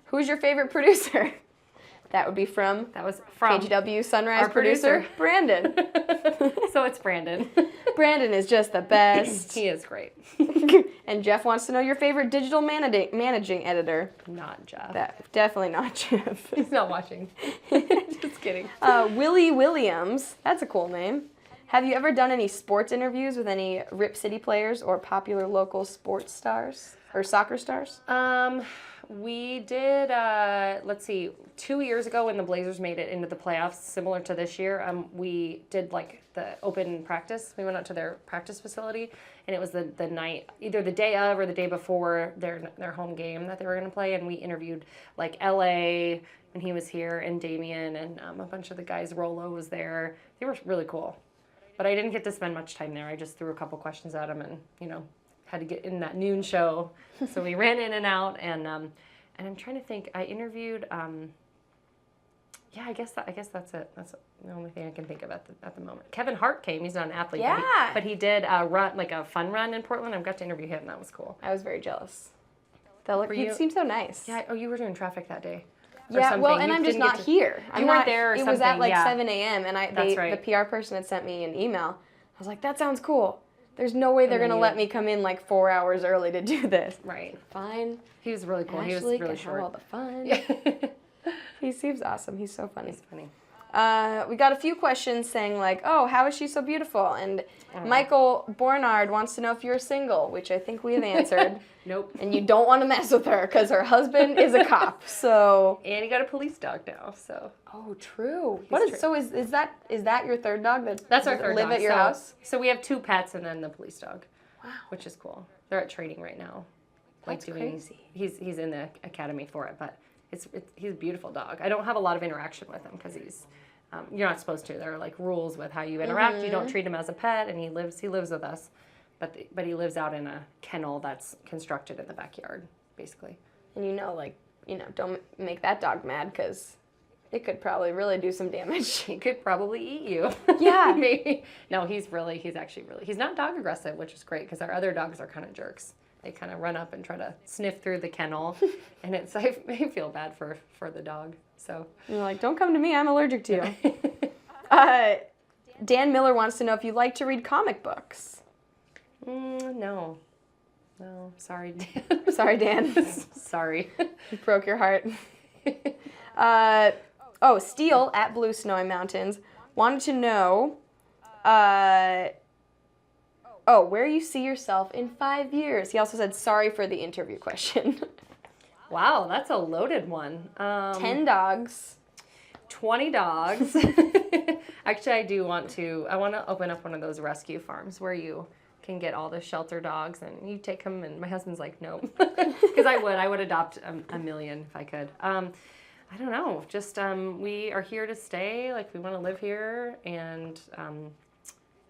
Who's your favorite producer? That would be from KGW Sunrise our producer. Brandon. So it's Brandon. Brandon is just the best. He is great. And Jeff wants to know your favorite digital managing editor. Not Jeff. Definitely not Jeff. He's not watching. Just kidding. Willie Williams. That's a cool name. Have you ever done any sports interviews with any Rip City players or popular local sports stars or soccer stars? We did, let's see, 2 years ago when the Blazers made it into the playoffs, similar to this year, we did like the open practice. We went out to their practice facility, and it was the night, either the day of or the day before their home game that they were going to play, and we interviewed like LA when he was here, and Damien, and a bunch of the guys. Rolo was there. They were really cool. But I didn't get to spend much time there. I just threw a couple questions at him and, had to get in that noon show. So we ran in and out, and I'm trying to think. I interviewed Yeah, I guess that's it. That's the only thing I can think of at the moment. Kevin Hart came. He's not an athlete, Yeah. but he did run like a fun run in Portland. I got to interview him. That was cool. I was very jealous. He seemed so nice. Yeah. Oh, you were doing traffic that day. Yeah. Well, and I'm just not here. You weren't there. Or it something. was at like yeah. 7 a.m. and That's right. the PR person had sent me an email. I was like, that sounds cool. There's no way they're gonna let me come in like 4 hours early to do this. Right. Fine. He was really cool. Ashley He was really can short. have all the fun. Yeah. He seems awesome. He's so funny. He's funny. We got a few questions saying like, oh, how is she so beautiful? And Michael Bornard wants to know if you're single, which I think we have answered. Nope. And you don't want to mess with her because her husband is a cop. So. And he got a police dog now. So. Oh, true. Is that your third dog that's our third live dog. at your house? So we have 2 pets and then the police dog. Wow. Which is cool. They're at training right now. That's crazy. He's in the academy for it, but he's a beautiful dog. I don't have a lot of interaction with him because he's you're not supposed to. There are like rules with how you interact. Mm-hmm. You don't treat him as a pet, and he lives with us, but he lives out in a kennel that's constructed in the backyard, basically. And don't make that dog mad because it could probably really do some damage. He could probably eat you. Yeah. Maybe. No, he's not dog aggressive, which is great because our other dogs are kind of jerks. They kind of run up and try to sniff through the kennel, and I feel bad for the dog. So you're like, don't come to me, I'm allergic to you. Dan Miller wants to know if you like to read comic books. No, sorry, Dan. Sorry, Dan. Sorry. You broke your heart. Steele at Blue Snowy Mountains wanted to know where you see yourself in 5 years. He also said, sorry for the interview question. Wow, that's a loaded one. 10 dogs. 20 dogs. Actually, I want to open up one of those rescue farms where you can get all the shelter dogs and you take them, and my husband's like, no. Because I would adopt a million if I could. I don't know, just we are here to stay, like we want to live here and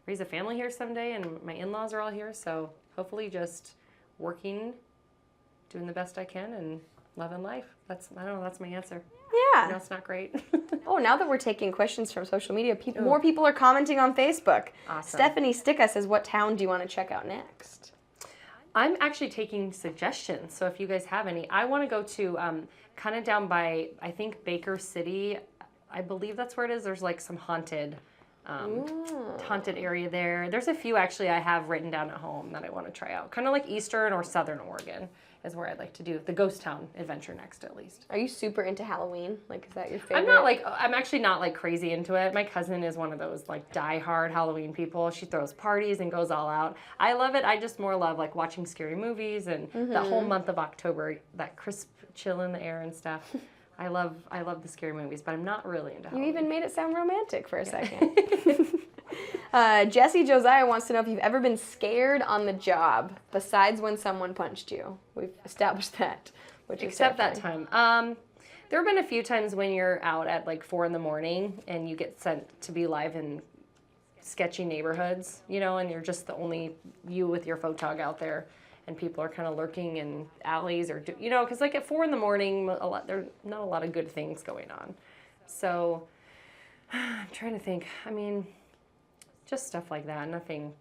raise a family here someday, and my in-laws are all here, so hopefully just working, doing the best I can, and loving life. That's my answer. Yeah. I know it's not great. Oh, now that we're taking questions from social media, more people are commenting on Facebook. Awesome. Stephanie Sticka says, what town do you want to check out next? I'm actually taking suggestions, so if you guys have any. I want to go to kind of down by, I think, Baker City. I believe that's where it is. There's like some haunted area there. There's a few actually I have written down at home that I want to try out. Kind of like Eastern or Southern Oregon is where I'd like to do the ghost town adventure next, at least. Are you super into Halloween? Like, is that your favorite? I'm actually not like crazy into it. My cousin is one of those like die-hard Halloween people. She throws parties and goes all out. I love it. I just more love like watching scary movies and the whole month of October, that crisp chill in the air and stuff. I love the scary movies, but I'm not really into Halloween. You even made it sound romantic for a second. Jesse Josiah wants to know if you've ever been scared on the job, besides when someone punched you. We've established that. Except that time. There have been a few times when you're out at like 4 a.m. and you get sent to be live in sketchy neighborhoods, and you're just the only you with your photog out there. And people are kind of lurking in alleys or, because like at 4 a.m, there's not a lot of good things going on. So I'm trying to think. I mean, just stuff like that. Nothing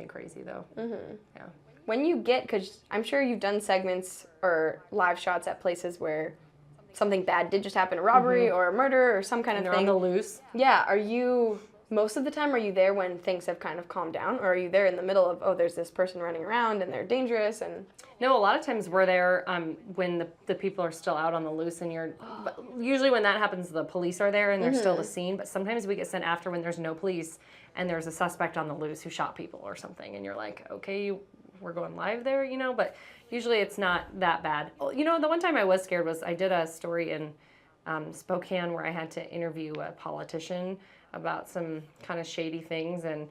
crazy though. Mm-hmm. Yeah. When you because I'm sure you've done segments or live shots at places where something bad did just happen, a robbery or a murder or some kind of thing. They're on the loose. Yeah. Most of the time, are you there when things have kind of calmed down? Or are you there in the middle of, there's this person running around and they're dangerous? And no, a lot of times we're there when the people are still out on the loose, and usually when that happens, the police are there and they're still at the scene. But sometimes we get sent after when there's no police and there's a suspect on the loose who shot people or something. And you're like, okay, we're going live there, but usually it's not that bad. The one time I was scared was I did a story in Spokane where I had to interview a politician about some kind of shady things, and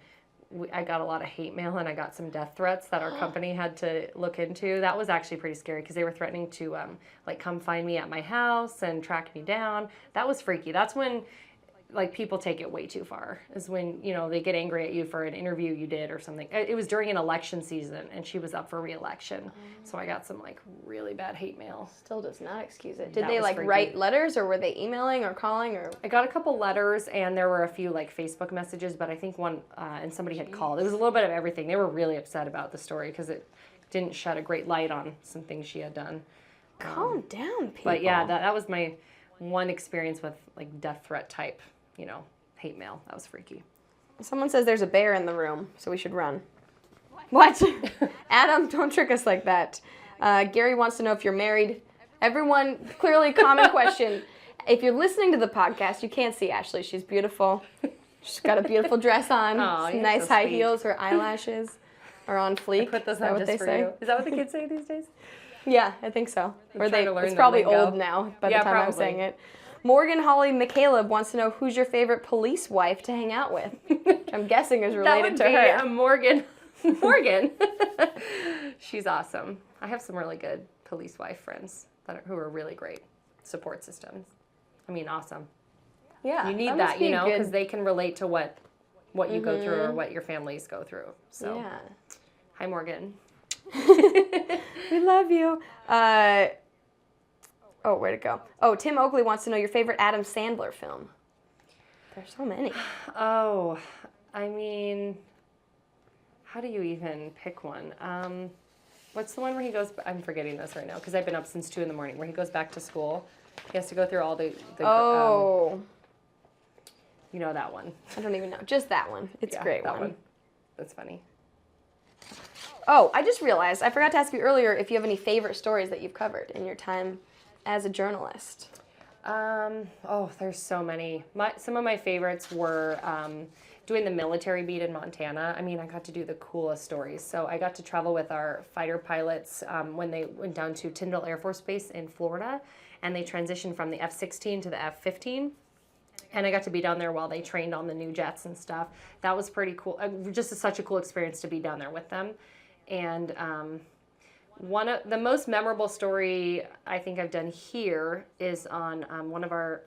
I got a lot of hate mail and I got some death threats that our company had to look into. That was actually pretty scary because they were threatening to come find me at my house and track me down. That was freaky. That's when like people take it way too far is when, you know, they get angry at you for an interview you did or something. It was during an election season and she was up for re-election. So I got some like really bad hate mail. Still does not excuse it. Did That they was like freaky. write letters or were they emailing or calling or? I got a couple letters and there were a few like Facebook messages, but I think one, and somebody had called. It was a little bit of everything. They were really upset about the story because it didn't shed a great light on some things she had done. Calm down, people. But yeah, that was my one experience with like death threat type, you know, hate mail. That was freaky. Someone says there's a bear in the room, so we should run. What? Adam, don't trick us like that. Gary wants to know if you're married. Everyone, clearly common question. If you're listening to the podcast, you can't see Ashley. She's beautiful. She's got a beautiful dress on, Aw, some you're nice so high sweet. heels. Her eyelashes are on fleek. I put those Is that on what just they for say? you. Is that what the kids say these days? Yeah, I think so. Or trying to learn it's the probably lingo. old now by Yeah, the time I'm probably. saying it. Morgan Holly McCaleb wants to know who's your favorite police wife to hang out with. Which I'm guessing is That related would to be her. Morgan. Morgan. She's awesome. I have some really good police wife friends who are really great support systems. I mean, awesome. Yeah, You need must that, be you know, good. because they can relate to what you go through or what your families go through. So, Yeah. hi, Morgan. We love you. Where'd it go? Oh, Tim Oakley wants to know your favorite Adam Sandler film. There's so many. Oh, I mean, how do you even pick one? What's the one where he goes, I'm forgetting this right now because I've been up since 2 a.m, where he goes back to school. He has to go through all the you know that one. I don't even know. Just that one. It's a great that one. That's funny. Oh, I just realized, I forgot to ask you earlier if you have any favorite stories that you've covered in your time as a journalist. There's so many. Some of my favorites were doing the military beat in Montana. I mean, I got to do the coolest stories. So I got to travel with our fighter pilots when they went down to Tyndall Air Force Base in Florida, and they transitioned from the F-16 to the F-15. And I got to be down there while they trained on the new jets and stuff. That was pretty cool. Just such a cool experience to be down there with them. And one of the most memorable story I think I've done here is on one of our,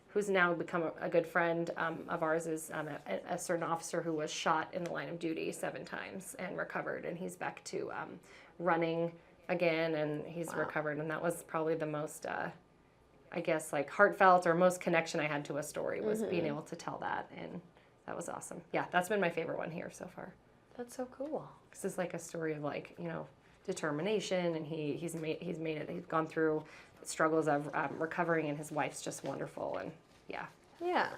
who's now become a good friend of ours, is a certain officer who was shot in the line of duty 7 times and recovered. And he's back to running again, and he's recovered. And that was probably the most... I guess like heartfelt or most connection I had to a story was being able to tell that, and that was awesome. Yeah, that's been my favorite one here so far. That's so cool. This is like a story of like, you know, determination, and he's made it. He's gone through struggles of recovering, and his wife's just wonderful, and yeah. Yeah.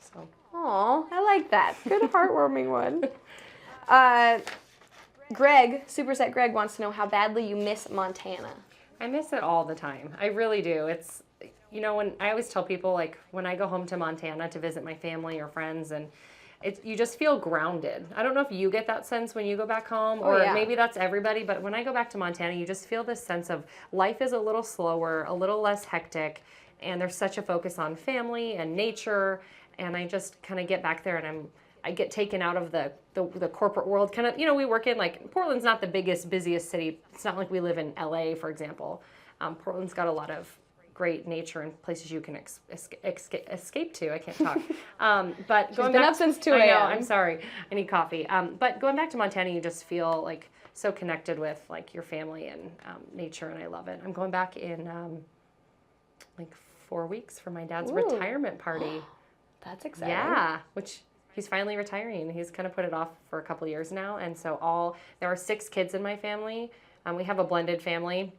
So. Aw, I like that. Good heartwarming one. Greg, Superset Greg wants to know how badly you miss Montana. I miss it all the time. I really do. It's, you know, when I always tell people, like, when I go home to Montana to visit my family or friends, and you just feel grounded. I don't know if you get that sense when you go back home, or maybe that's everybody, but when I go back to Montana, you just feel this sense of life is a little slower, a little less hectic, and there's such a focus on family and nature, and I just kind of get back there, and I get taken out of the corporate world. Kind of, you know, we work in, like, Portland's not the biggest, busiest city. It's not like we live in LA, for example. Portland's got a lot of great nature and places you can escape to. I can't talk. But going been back, up since 2 a.m. I know, I'm sorry. I need coffee. But going back to Montana, you just feel like so connected with like your family and nature, and I love it. I'm going back in like 4 weeks for my dad's retirement party. That's exciting. Yeah, which he's finally retiring. He's kind of put it off for a couple of years now, and so there are 6 kids in my family. We have a blended family.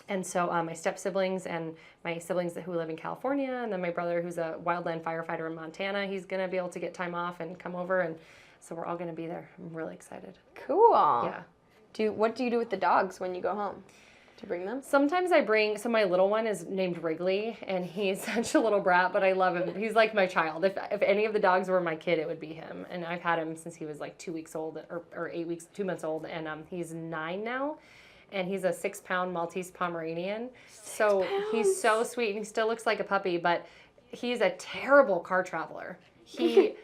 And so my step-siblings and my siblings who live in California, and then my brother who's a wildland firefighter in Montana, he's going to be able to get time off and come over, and so we're all going to be there. I'm really excited. Cool. Yeah. What do you do with the dogs when you go home? Do you bring them? Sometimes so my little one is named Wrigley, and he's such a little brat, but I love him. He's like my child. If any of the dogs were my kid, it would be him. And I've had him since he was like 2 weeks old, or 8 weeks, 2 months old, and he's 9 now. And he's a 6-pound Maltese Pomeranian. So he's so sweet, and he still looks like a puppy, but he's a terrible car traveler. He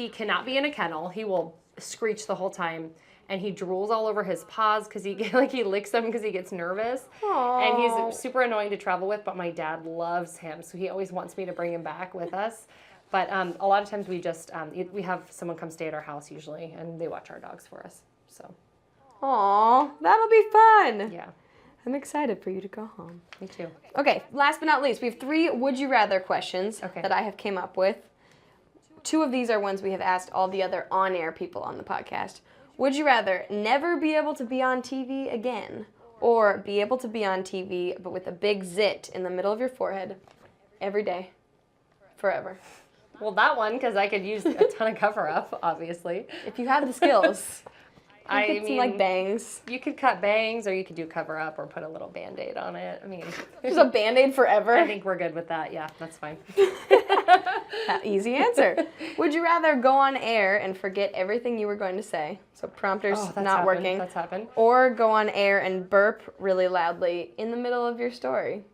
cannot be in a kennel. He will screech the whole time, and he drools all over his paws because he licks them because he gets nervous. Aww. And he's super annoying to travel with, but my dad loves him, so he always wants me to bring him back with us. But a lot of times we just, we have someone come stay at our house usually, and they watch our dogs for us. So. Aw, that'll be fun. Yeah. I'm excited for you to go home. Me too. Okay, last but not least, we have 3 would you rather questions that I have came up with. 2 of these are ones we have asked all the other on-air people on the podcast. Would you rather never be able to be on TV again, or be able to be on TV but with a big zit in the middle of your forehead every day, forever? Well, that one, because I could use a ton of cover-up, obviously. If you have the skills. I mean, some, like, bangs. You could cut bangs, or you could do cover-up, or put a little Band-Aid on it. I mean, Just a Band-Aid forever? I think we're good with that. Yeah, that's fine. Easy answer. Would you rather go on air and forget everything you were going to say? So prompter's not working. That's happened. Or go on air and burp really loudly in the middle of your story.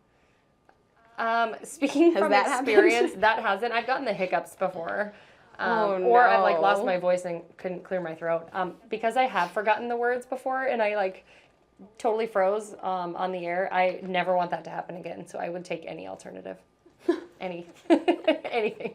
Speaking from experience, that hasn't. I've gotten the hiccups before. Or I've like lost my voice and couldn't clear my throat. Because I have forgotten the words before and I like totally froze on the air. I never want that to happen again. So I would take any alternative. Anything.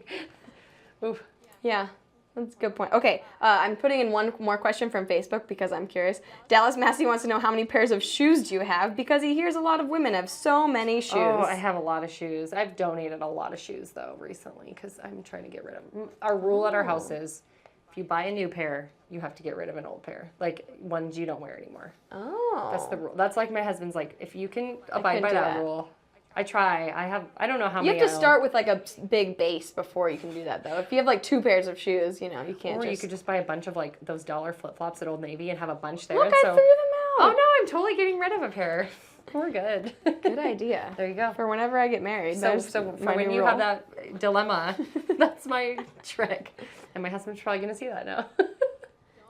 Oof. Yeah. That's a good point. Okay, I'm putting in one more question from Facebook because I'm curious. Dallas Massey wants to know how many pairs of shoes do you have because he hears a lot of women have so many shoes. Oh, I have a lot of shoes. I've donated a lot of shoes, though, recently because I'm trying to get rid of them. Our rule at our house is if you buy a new pair, you have to get rid of an old pair. Like, ones you don't wear anymore. Oh. That's the rule. That's like my husband's like, if you can abide by that rule. I try. I don't know how many. You have to start with like a big base before you can do that, though. If you have like 2 pairs of shoes, you know, you can't. Or you could just buy a bunch of like those dollar flip-flops at Old Navy and have a bunch there. Look, I threw them out. Oh no, I'm totally getting rid of a pair. We're good. Good idea. There you go. For whenever I get married. So for when you have that dilemma, that's my trick. And my husband's probably gonna see that now.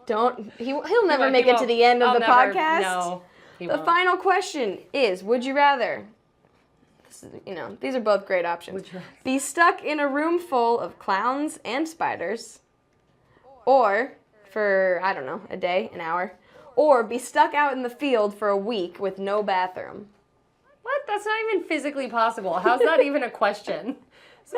He'll never make it to the end of the podcast. No, he won't. The final question is: would you rather? These are both great options. Be stuck in a room full of clowns and spiders, or for, I don't know, a day, an hour, or be stuck out in the field for a week with no bathroom. What? That's not even physically possible. How's that even a question?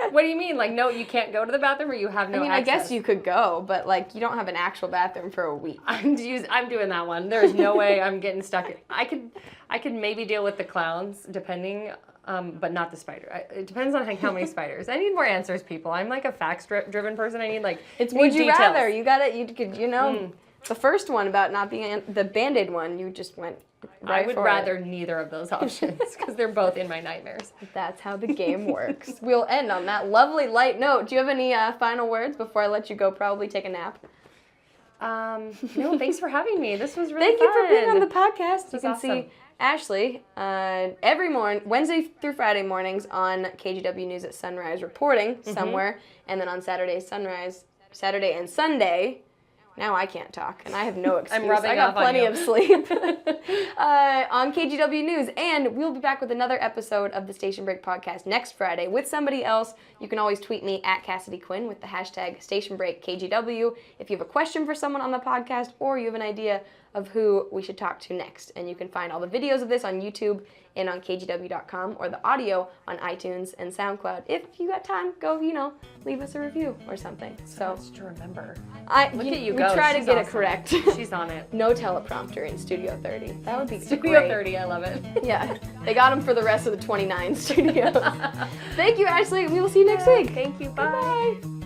What do you mean? Like, no, you can't go to the bathroom or you have no access? I guess you could go, but, like, you don't have an actual bathroom for a week. I'm doing that one. There's no way I'm getting stuck. I could maybe deal with the clowns, depending, but not the spider. It depends on how many spiders. I need more answers, people. I'm, like, a facts-driven person. I need, like, it's would you details. Rather. You got it. The first one about not being the Band-Aid one, you just went right I would rather neither of those options because they're both in my nightmares. That's how the game works. We'll end on that lovely light note. Do you have any final words before I let you go probably take a nap? No, thanks for having me. This was really fun. Thank you for being on the podcast. You can see Ashley every morning, Wednesday through Friday mornings on KGW News at Sunrise reporting somewhere, and then on Saturday and Sunday. Now I can't talk, and I have no excuse. I'm rubbing I got off plenty on of sleep on KGW News, and we'll be back with another episode of the Station Break podcast next Friday with somebody else. You can always tweet me at Cassidy Quinn with the hashtag StationBreakKGW if you have a question for someone on the podcast or you have an idea of who we should talk to next. And you can find all the videos of this on YouTube and on KGW.com or the audio on iTunes and SoundCloud. If you got time, go, leave us a review or something. So much to remember. Look at you go. We try to get it correct. She's on it. No teleprompter in Studio 30. That would be Studio great. 30, I love it. Yeah, they got them for the rest of the 29 studios. Thank you, Ashley. We will see you next week. Thank you. Bye. Bye.